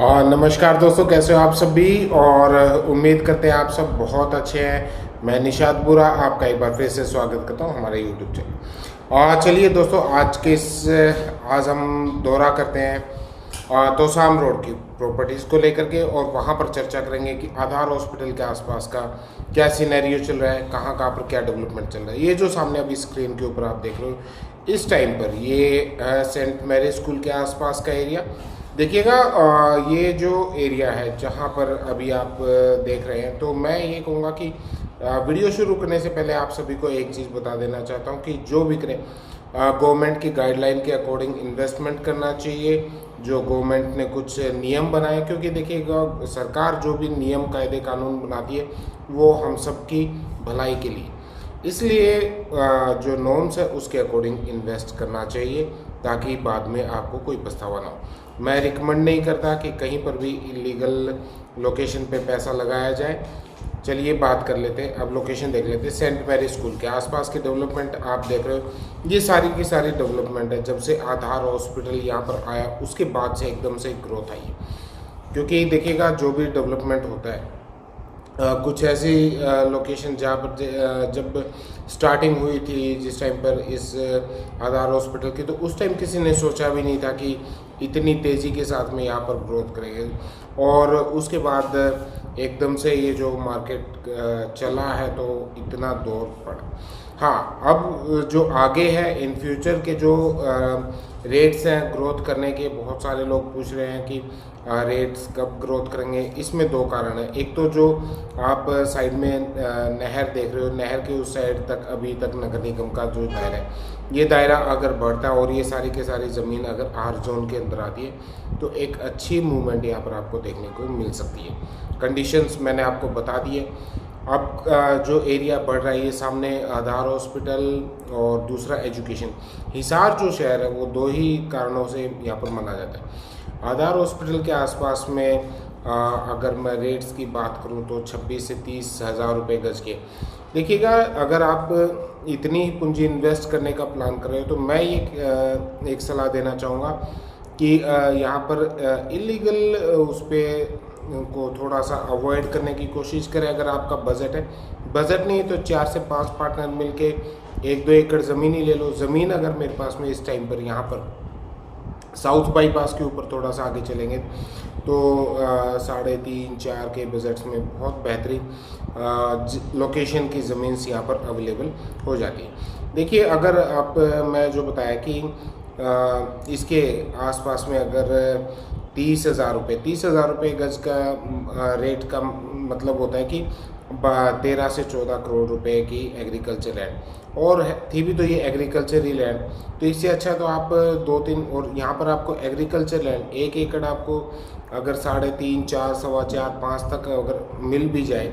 नमस्कार दोस्तों, कैसे हो आप सभी। और उम्मीद करते हैं आप सब बहुत अच्छे हैं। मैं निशात बुरा आपका एक बार फिर से स्वागत करता हूं हमारे यूट्यूब चैनल। और चलिए दोस्तों, आज हम दौरा करते हैं तोसाम रोड की प्रॉपर्टीज़ को लेकर के, और वहां पर चर्चा करेंगे कि आधार हॉस्पिटल के आसपास का क्या सिनेरियो चल रहा है, कहाँ कहाँ पर क्या डेवलपमेंट चल रहा है। ये जो सामने अभी स्क्रीन के ऊपर आप देख रहे हो, इस टाइम पर ये सेंट मैरी स्कूल के आसपास का एरिया देखिएगा। ये जो एरिया है जहाँ पर अभी आप देख रहे हैं, तो मैं ये कहूँगा कि वीडियो शुरू करने से पहले आप सभी को एक चीज़ बता देना चाहता हूँ कि जो भी करें गवर्नमेंट की गाइडलाइन के अकॉर्डिंग इन्वेस्टमेंट करना चाहिए। जो गवर्नमेंट ने कुछ नियम बनाए, क्योंकि देखिएगा सरकार जो भी नियम कायदे कानून बनाती है वो हम सबकी भलाई के लिए, इसलिए जो नॉर्म्स है उसके अकॉर्डिंग इन्वेस्ट करना चाहिए, ताकि बाद में आपको कोई पछतावा ना हो। मैं रिकमेंड नहीं करता कि कहीं पर भी इलीगल लोकेशन पे पैसा लगाया जाए। चलिए बात कर लेते हैं, अब लोकेशन देख लेते हैं। सेंट मैरी स्कूल के आसपास की डेवलपमेंट आप देख रहे हो, ये सारी की सारी डेवलपमेंट है। जब से आधार हॉस्पिटल यहाँ पर आया उसके बाद से एकदम से ग्रोथ आई है, क्योंकि देखिएगा जो भी डेवलपमेंट होता है कुछ ऐसी लोकेशन जहाँ पर जब स्टार्टिंग हुई थी, जिस टाइम पर इस आधार हॉस्पिटल की, तो उस टाइम किसी ने सोचा भी नहीं था कि इतनी तेज़ी के साथ में यहाँ पर ग्रोथ करेंगे। और उसके बाद एकदम से ये जो मार्केट चला है तो इतना दौर पड़ा। हाँ, अब जो आगे है इन फ्यूचर के जो रेट्स हैं ग्रोथ करने के, बहुत सारे लोग पूछ रहे हैं कि रेट्स कब ग्रोथ करेंगे। इसमें दो कारण है। एक तो जो आप साइड में नहर देख रहे हो, नहर के उस साइड तक अभी तक नगर निगम का जो दायरा है, ये दायरा अगर बढ़ता है और ये सारी के सारी ज़मीन अगर आर जोन के अंदर आती है तो एक अच्छी मूवमेंट यहाँ पर आपको देखने को मिल सकती है। कंडीशंस मैंने आपको बता दिए। अब जो एरिया बढ़ रहा है, ये सामने आधार हॉस्पिटल और दूसरा एजुकेशन। हिसार जो शहर है वो दो ही कारणों से यहाँ पर माना जाता है। आधार हॉस्पिटल के आसपास में अगर मैं रेट्स की बात करूँ तो 26 से 30 हज़ार रुपये गज के। देखिएगा, अगर आप इतनी पूंजी इन्वेस्ट करने का प्लान कर रहे हो तो मैं ये एक सलाह देना चाहूँगा कि यहाँ पर इलीगल उस पर को थोड़ा सा अवॉइड करने की कोशिश करें। अगर आपका बजट है, बजट नहीं तो 4 से 5 पार्टनर मिलके 1-2 एकड़ ज़मीन ही ले लो। ज़मीन अगर मेरे पास में इस टाइम पर यहाँ पर साउथ बाईपास के ऊपर थोड़ा सा आगे चलेंगे तो 3.5-4 के बजट्स में बहुत बेहतरीन लोकेशन की ज़मीन यहाँ पर अवेलेबल हो जाती है। देखिए, अगर आप मैं जो बताया कि इसके आसपास में अगर 30,000 रुपये गज का रेट का मतलब होता है कि 13 से 14 करोड़ रुपए की एग्रीकल्चर लैंड, और थी भी तो ये एग्रीकल्चर ही लैंड। तो इससे अच्छा तो आप 2-3, और यहाँ पर आपको एग्रीकल्चर लैंड 1 एकड़ आपको अगर 3.5, 4, 4.25, 5 तक अगर मिल भी जाए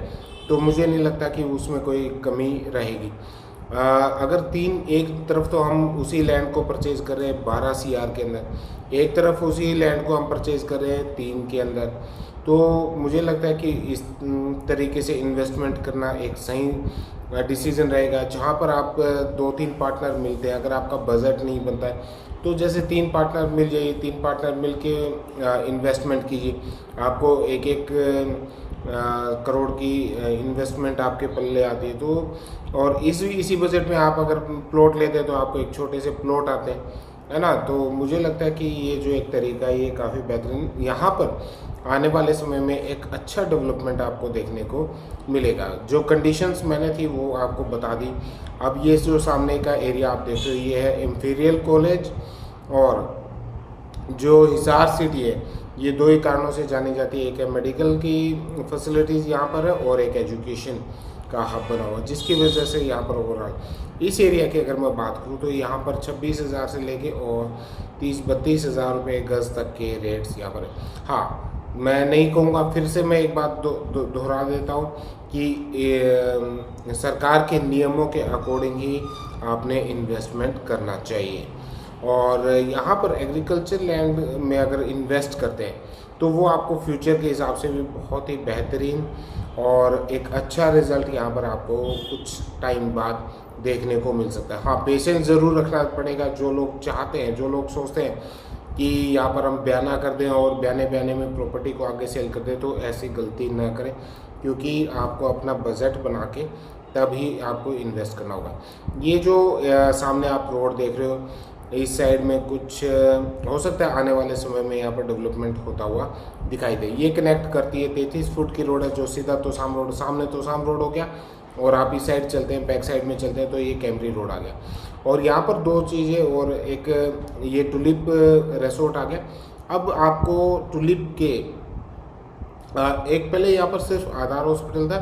तो मुझे नहीं लगता कि उसमें कोई कमी रहेगी। अगर एक तरफ तो हम उसी लैंड को परचेज़ कर रहे हैं 12 CR के अंदर, एक तरफ उसी लैंड को हम परचेज़ कर रहे हैं 3 के अंदर, तो मुझे लगता है कि इस तरीके से इन्वेस्टमेंट करना एक सही डिसीज़न रहेगा। जहाँ पर आप 2-3 पार्टनर मिलते हैं, अगर आपका बजट नहीं बनता है तो जैसे 3 पार्टनर मिल जाइए, 3 पार्टनर मिल के इन्वेस्टमेंट कीजिए। आपको 1-1 करोड़ की इन्वेस्टमेंट आपके पल्ले आती है। तो और इसी बजट में आप अगर प्लॉट लेते हैं तो आपको एक छोटे से प्लॉट आते हैं, है ना। तो मुझे लगता है कि ये जो एक तरीका है ये काफ़ी बेहतरीन, यहाँ पर आने वाले समय में एक अच्छा डेवलपमेंट आपको देखने को मिलेगा। जो कंडीशंस मैंने थी वो आपको बता दी। अब ये जो सामने का एरिया आप देख रहे हो, ये है इंपीरियल कॉलेज, और जो हिसार सिटी है ये 2 ही कारणों से जानी जाती है। एक है मेडिकल की फैसिलिटीज़ यहाँ पर है, और एक एजुकेशन का हब बना हुआ, जिसकी वजह से यहाँ पर ओवरऑल इस एरिया की अगर मैं बात करूँ तो यहाँ पर 26,000 से लेके और 30-32 हज़ार रुपये गज तक के रेट्स यहाँ पर है। हाँ, मैं नहीं कहूँगा, फिर से मैं एक बात दोहरा देता हूँ कि सरकार के नियमों के अकॉर्डिंग ही आपने इन्वेस्टमेंट करना चाहिए। और यहाँ पर एग्रीकल्चर लैंड में अगर इन्वेस्ट करते हैं तो वो आपको फ्यूचर के हिसाब से भी बहुत ही बेहतरीन और एक अच्छा रिज़ल्ट यहाँ पर आपको कुछ टाइम बाद देखने को मिल सकता है। हाँ, पेशेंस ज़रूर रखना पड़ेगा। जो लोग चाहते हैं, जो लोग सोचते हैं कि यहाँ पर हम बयाना कर दें और बयाने बयाने में प्रॉपर्टी को आगे सेल कर दें, तो ऐसी गलती न करें, क्योंकि आपको अपना बजट बना के तभी आपको इन्वेस्ट करना होगा। ये जो सामने आप रोड देख रहे हो, इस साइड में कुछ हो सकता है आने वाले समय में यहाँ पर डेवलपमेंट होता हुआ दिखाई दे। ये कनेक्ट करती है 33 फुट की रोड है, जो सीधा तोसाम रोड, सामने तोसाम रोड हो गया, और आप इस साइड चलते हैं, बैक साइड में चलते हैं तो ये कैमरी रोड आ गया। और यहाँ पर दो चीज़ें, और एक ये टुलिप रिसोर्ट आ गया। अब आपको टुलिप के एक पहले यहाँ पर सिर्फ आधार हॉस्पिटल था,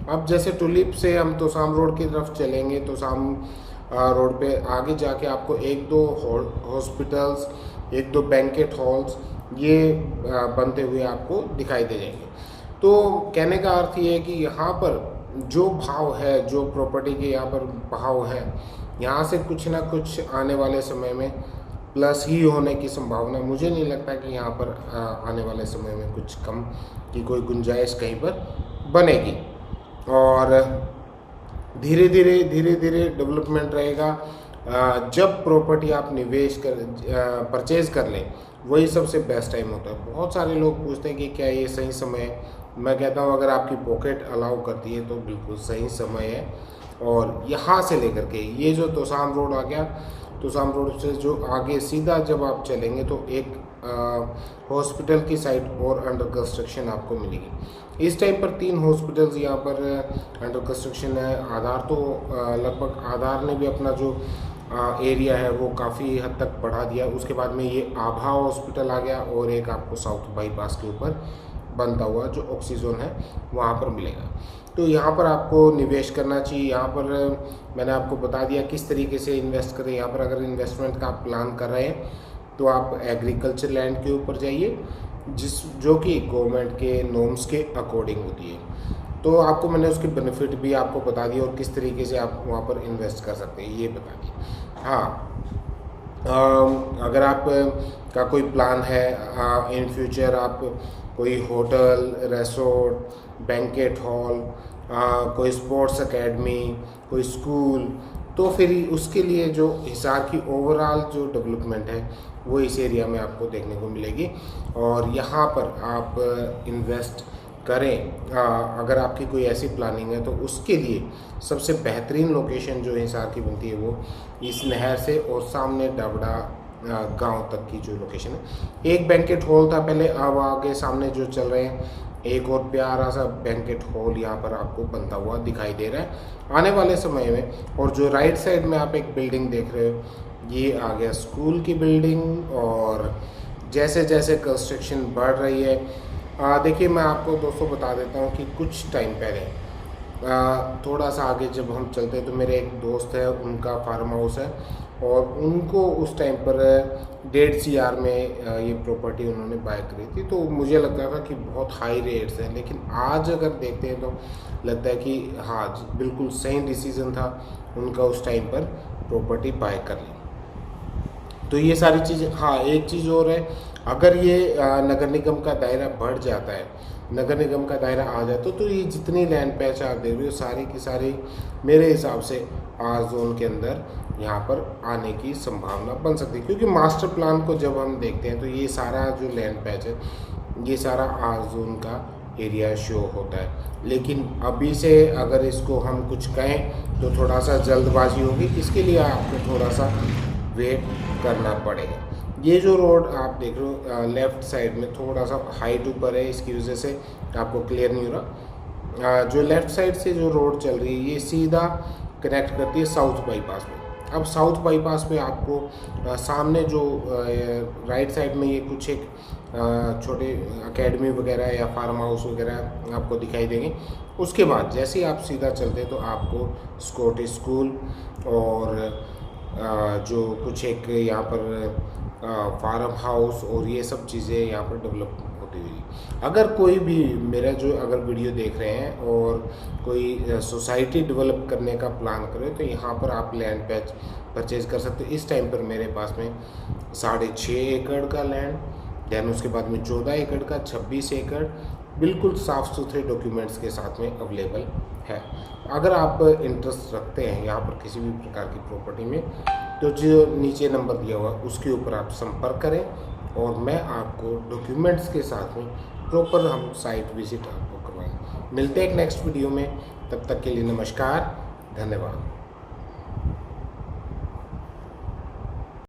अब जैसे टुलिप से हम तोसाम रोड की तरफ चलेंगे, तोसाम रोड पे आगे जाके आपको एक दो हॉस्पिटल्स, एक दो बैंकेट हॉल्स ये बनते हुए आपको दिखाई दे जाएंगे। तो कहने का अर्थ ये है कि यहाँ पर जो भाव है, जो प्रॉपर्टी के यहाँ पर भाव है, यहाँ से कुछ ना कुछ आने वाले समय में प्लस ही होने की संभावना, मुझे नहीं लगता कि यहाँ पर आने वाले समय में कुछ कम की कोई गुंजाइश कहीं पर बनेगी। और धीरे धीरे डेवलपमेंट रहेगा। जब प्रॉपर्टी आप निवेश कर परचेज़ कर लें, वही सबसे बेस्ट टाइम होता है। बहुत सारे लोग पूछते हैं कि क्या ये सही समय है। मैं कहता हूँ अगर आपकी पॉकेट अलाउ करती है तो बिल्कुल सही समय है। और यहाँ से लेकर के ये जो तोसाम रोड आ गया, तोसाम रोड से जो आगे सीधा जब आप चलेंगे तो एक हॉस्पिटल की साइट और अंडर कंस्ट्रक्शन आपको मिलेगी। इस टाइम पर 3 हॉस्पिटल्स यहाँ पर अंडर कंस्ट्रक्शन है। आधार तो लगभग आधार ने भी अपना जो एरिया है वो काफ़ी हद तक बढ़ा दिया। उसके बाद में ये आभा हॉस्पिटल आ गया, और एक आपको साउथ बाईपास के ऊपर बनता हुआ जो ऑक्सीजन है वहाँ पर मिलेगा। तो यहाँ पर आपको निवेश करना चाहिए। यहाँ पर मैंने आपको बता दिया किस तरीके से इन्वेस्ट करें। यहाँ पर अगर इन्वेस्टमेंट का आप प्लान कर रहे हैं तो आप एग्रीकल्चर लैंड के ऊपर जाइए, जो कि गवर्नमेंट के नॉर्म्स के अकॉर्डिंग होती है। तो आपको मैंने उसके बेनिफिट भी आपको बता दिए और किस तरीके से आप वहाँ पर इन्वेस्ट कर सकते हैं ये बता दिए। हाँ, अगर आप का कोई प्लान है इन फ्यूचर, आप कोई होटल, रिसोर्ट, बैंकेट हॉल, कोई स्पोर्ट्स एकेडमी, कोई स्कूल, तो फिर उसके लिए जो हिसार की ओवरऑल जो डेवलपमेंट है वो इस एरिया में आपको देखने को मिलेगी। और यहाँ पर आप इन्वेस्ट करें। अगर आपकी कोई ऐसी प्लानिंग है तो उसके लिए सबसे बेहतरीन लोकेशन जो हिसार की बनती है वो इस नहर से और सामने डाबड़ा गांव तक की जो लोकेशन है। एक बैंकेट हॉल था पहले, अब आगे सामने जो चल रहे हैं एक और प्यारा सा बैंकेट हॉल यहाँ पर आपको बनता हुआ दिखाई दे रहा है आने वाले समय में। और जो राइट साइड में आप एक बिल्डिंग देख रहे हो, ये आ गया स्कूल की बिल्डिंग। और जैसे जैसे कंस्ट्रक्शन बढ़ रही है, देखिए मैं आपको दोस्तों बता देता हूँ कि कुछ टाइम पहले थोड़ा सा आगे जब हम चलते हैं तो मेरे एक दोस्त है, उनका फार्म हाउस है, और उनको उस टाइम पर 1.5 CR में ये प्रॉपर्टी उन्होंने बाय करी थी। तो मुझे लगता था कि बहुत हाई रेट्स हैं, लेकिन आज अगर देखते हैं तो लगता है कि हाँ बिल्कुल सही डिसीजन था उनका उस टाइम पर प्रॉपर्टी बाय कर ली। तो ये सारी चीज़ें। हाँ, एक चीज़ और है, अगर ये नगर निगम का दायरा बढ़ जाता है, नगर निगम का दायरा आ जाए तो ये जितनी लैंड पैच आप देख रहे हो सारी की सारी मेरे हिसाब से आर जोन के अंदर यहाँ पर आने की संभावना बन सकती है। क्योंकि मास्टर प्लान को जब हम देखते हैं तो ये सारा जो लैंड पैच है ये सारा आर जोन का एरिया शो होता है। लेकिन अभी से अगर इसको हम कुछ कहें तो थोड़ा सा जल्दबाजी होगी, इसके लिए आपको थोड़ा सा वेट करना पड़ेगा। ये जो रोड आप देख रहे हो लेफ़्ट साइड में थोड़ा सा हाइट ऊपर है, इसकी वजह से आपको क्लियर नहीं हो रहा। जो लेफ़्ट साइड से जो रोड चल रही है ये सीधा कनेक्ट करती है साउथ बाईपास में। अब साउथ बाईपास में आपको सामने जो राइट साइड में ये कुछ एक छोटे एकेडमी वगैरह या फार्म हाउस वगैरह आपको दिखाई देंगे। उसके बाद जैसे ही आप सीधा चलते हैं तो आपको स्कॉटिश स्कूल और जो कुछ एक यहाँ पर फार्म हाउस और ये सब चीज़ें यहाँ पर डेवलप होती हुई। अगर कोई भी मेरा जो अगर वीडियो देख रहे हैं और कोई सोसाइटी डेवलप करने का प्लान करे तो यहाँ पर आप लैंड पैच परचेज कर सकते हो। इस टाइम पर मेरे पास में 6.5 एकड़ का लैंड, दैन उसके बाद में 14 एकड़ का, 26 एकड़ बिल्कुल साफ़ सुथरे डॉक्यूमेंट्स के साथ में अवेलेबल है। अगर आप इंटरेस्ट रखते हैं यहाँ पर किसी भी प्रकार की प्रॉपर्टी में तो जो नीचे नंबर दिया हुआ उसके ऊपर आप संपर्क करें और मैं आपको डॉक्यूमेंट्स के साथ में प्रॉपर हम साइट विजिट आपको करवाएंगे। मिलते हैं एक नेक्स्ट वीडियो में, तब तक के लिए नमस्कार, धन्यवाद।